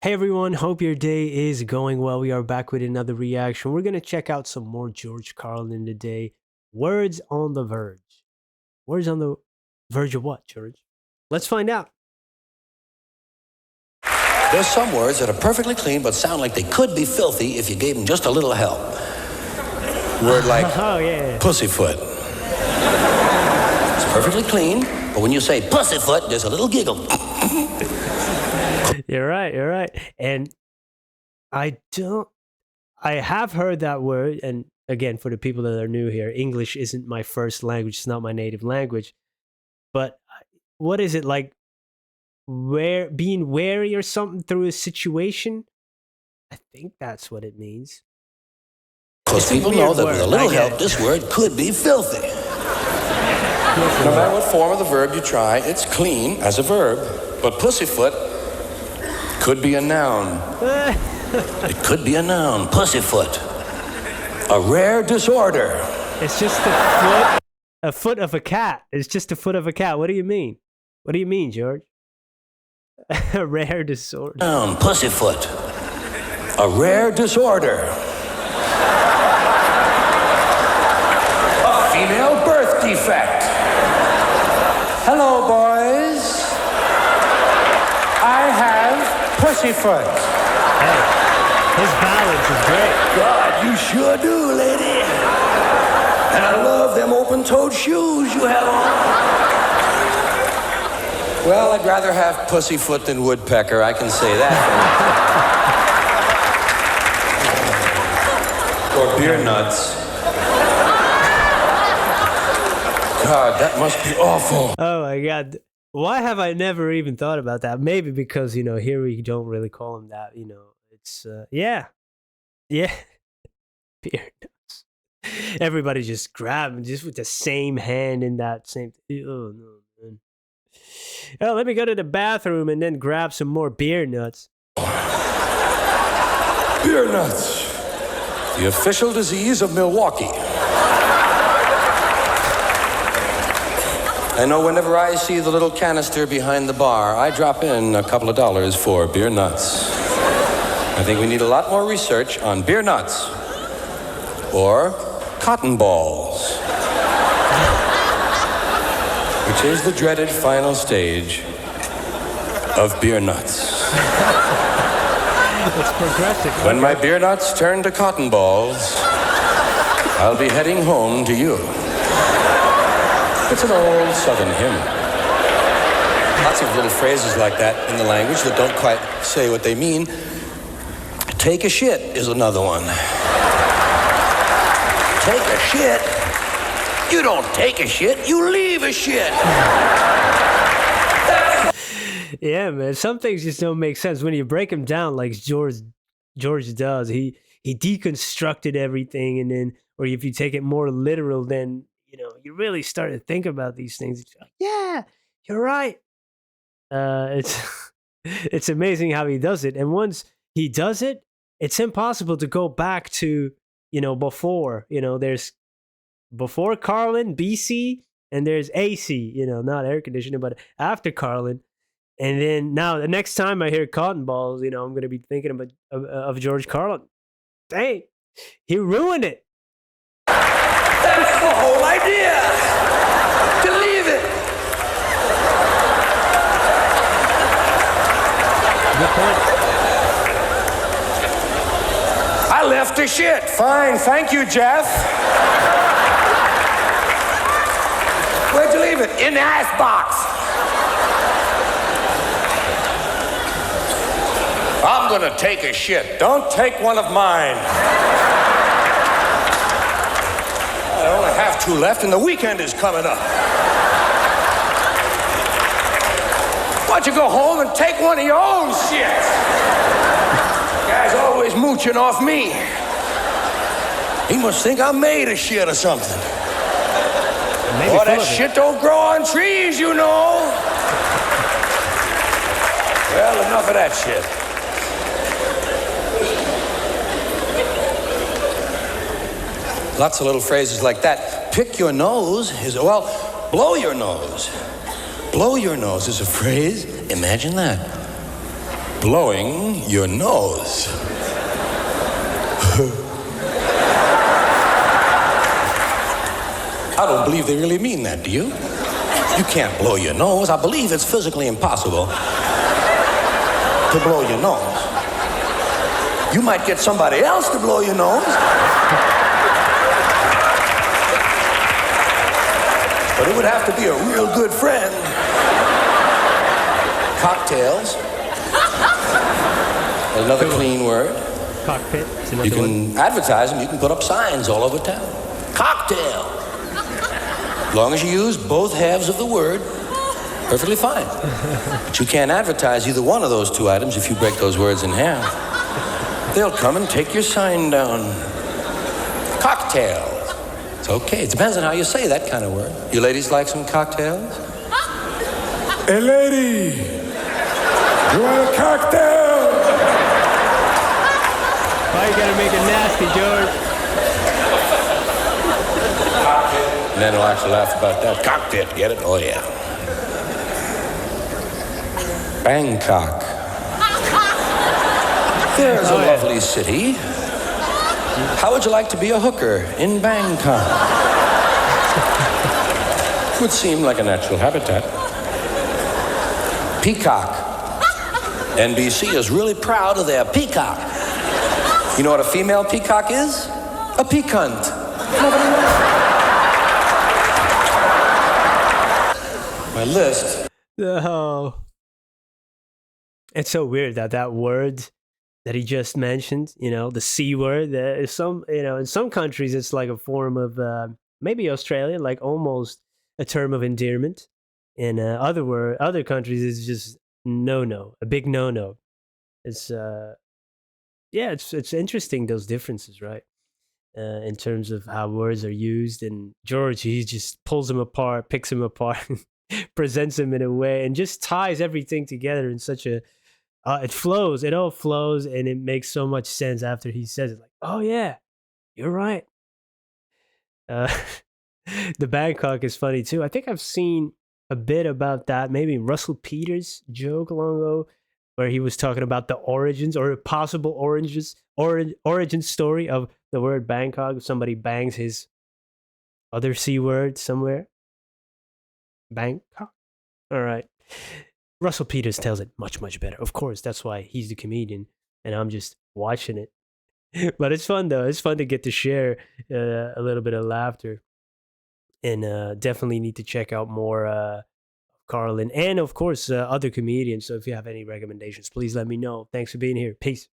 Hey everyone, hope your day is going well. We are back with another reaction. We're going to check out some more George Carlin today. Words on the Verge. Words on the verge of what, George? Let's find out. There's some words that are perfectly clean but sound like they could be filthy if you gave them just a little help. Word like pussyfoot. It's perfectly clean, but when you say pussyfoot, there's a little giggle. You're right. And I have heard that word, and again, for the people that are new here, English isn't my first language, it's not my native language. But what is it like? Being wary or something through a situation? I think that's what it means. Because people know that with a little help, this word could be filthy. No matter what form of the verb you try, it's clean as a verb. But pussyfoot could be a noun. It could be a noun. Pussyfoot. A rare disorder. It's just a foot of a cat. It's just a foot of a cat. What do you mean? What do you mean, George? A rare disorder. Noun. Pussyfoot. A rare disorder. A female birth defect. Hello, boys. I have pussyfoot. Hey, his balance is great. God, you sure do, lady. And I love them open-toed shoes you have on. Well, I'd rather have pussyfoot than woodpecker, I can say that. Or beer nuts. God, that must be awful. Oh my God. Why have I never even thought about that? Maybe because, here we don't really call him that, It's, yeah. Beer nuts. Everybody just grab him just with the same hand in that same... Oh, no, man. Oh, let me go to the bathroom and then grab some more beer nuts. Beer nuts. The official disease of Milwaukee. I know whenever I see the little canister behind the bar, I drop in a couple of dollars for beer nuts. I think we need a lot more research on beer nuts. Or cotton balls. Which is the dreaded final stage of beer nuts. It's progressive. When my beer nuts turn to cotton balls, I'll be heading home to you. It's an old Southern hymn. Lots of little phrases like that in the language that don't quite say what they mean. Take a shit is another one. Take a shit? You don't take a shit, you leave a shit. Yeah, man. Some things just don't make sense. When you break them down like George does, he deconstructed everything, and then, or if you take it more literal, then you really start to think about these things. Like, yeah, you're right. It's amazing how he does it. And once he does it, it's impossible to go back to, before. There's before Carlin, BC, and there's AC, not air conditioning, but after Carlin. And then now the next time I hear cotton balls, I'm going to be thinking of George Carlin. Dang, he ruined it. That's the whole idea. To leave it. Good point. I left a shit. Fine, thank you, Jeff. Where'd you leave it? In the icebox. I'm gonna take a shit. Don't take one of mine. I only have 2 left and the weekend is coming up. Why don't you go home and take one of your own shits? The guy's always mooching off me. He must think I'm made of shit or something. Maybe that shit don't grow on trees, Well, enough of that shit. Lots of little phrases like that. Pick your nose is, blow your nose. Blow your nose is a phrase. Imagine that. blowing your nose. I don't believe they really mean that, do you? You can't blow your nose. I believe it's physically impossible to blow your nose. You might get somebody else to blow your nose. But it would have to be a real good friend. Cocktails. Another clean word. Cockpit. You can advertise them. You can put up signs all over town. Cocktail. As long as you use both halves of the word, perfectly fine. But you can't advertise either one of those two items if you break those words in half. They'll come and take your sign down. Cocktails. It's okay. It depends on how you say that kind of word. You ladies like some cocktails? Hey, lady, you want a cocktail? Why you gotta make it nasty, George? And then we'll actually laugh about that. Cocktail, get it? Oh, yeah. Bangkok. There's a lovely city. How would you like to be a hooker in Bangkok? Would seem like a natural habitat. Peacock. NBC is really proud of their peacock. You know what a female peacock is? A peacunt. My list. Oh. It's so weird that word that he just mentioned, the C word, in some countries it's like a form of, maybe Australia, like almost a term of endearment. In other countries it's just no, a big no. It's, it's interesting, those differences, right? In terms of how words are used. And George, he just pulls them apart, picks them apart, presents them in a way, and just ties everything together in such a, it all flows, and it makes so much sense after he says it. Like, oh yeah, you're right. The Bangkok is funny too. I think I've seen a bit about that, maybe Russell Peters' joke long ago, where he was talking about the origins or possible origin story of the word Bangkok. If somebody bangs his other C word somewhere. Bangkok. All right. Russell Peters tells it much, much better. Of course, that's why he's the comedian, and I'm just watching it. But it's fun, though. It's fun to get to share a little bit of laughter. And definitely need to check out more Carlin and, of course, other comedians. So if you have any recommendations, please let me know. Thanks for being here. Peace.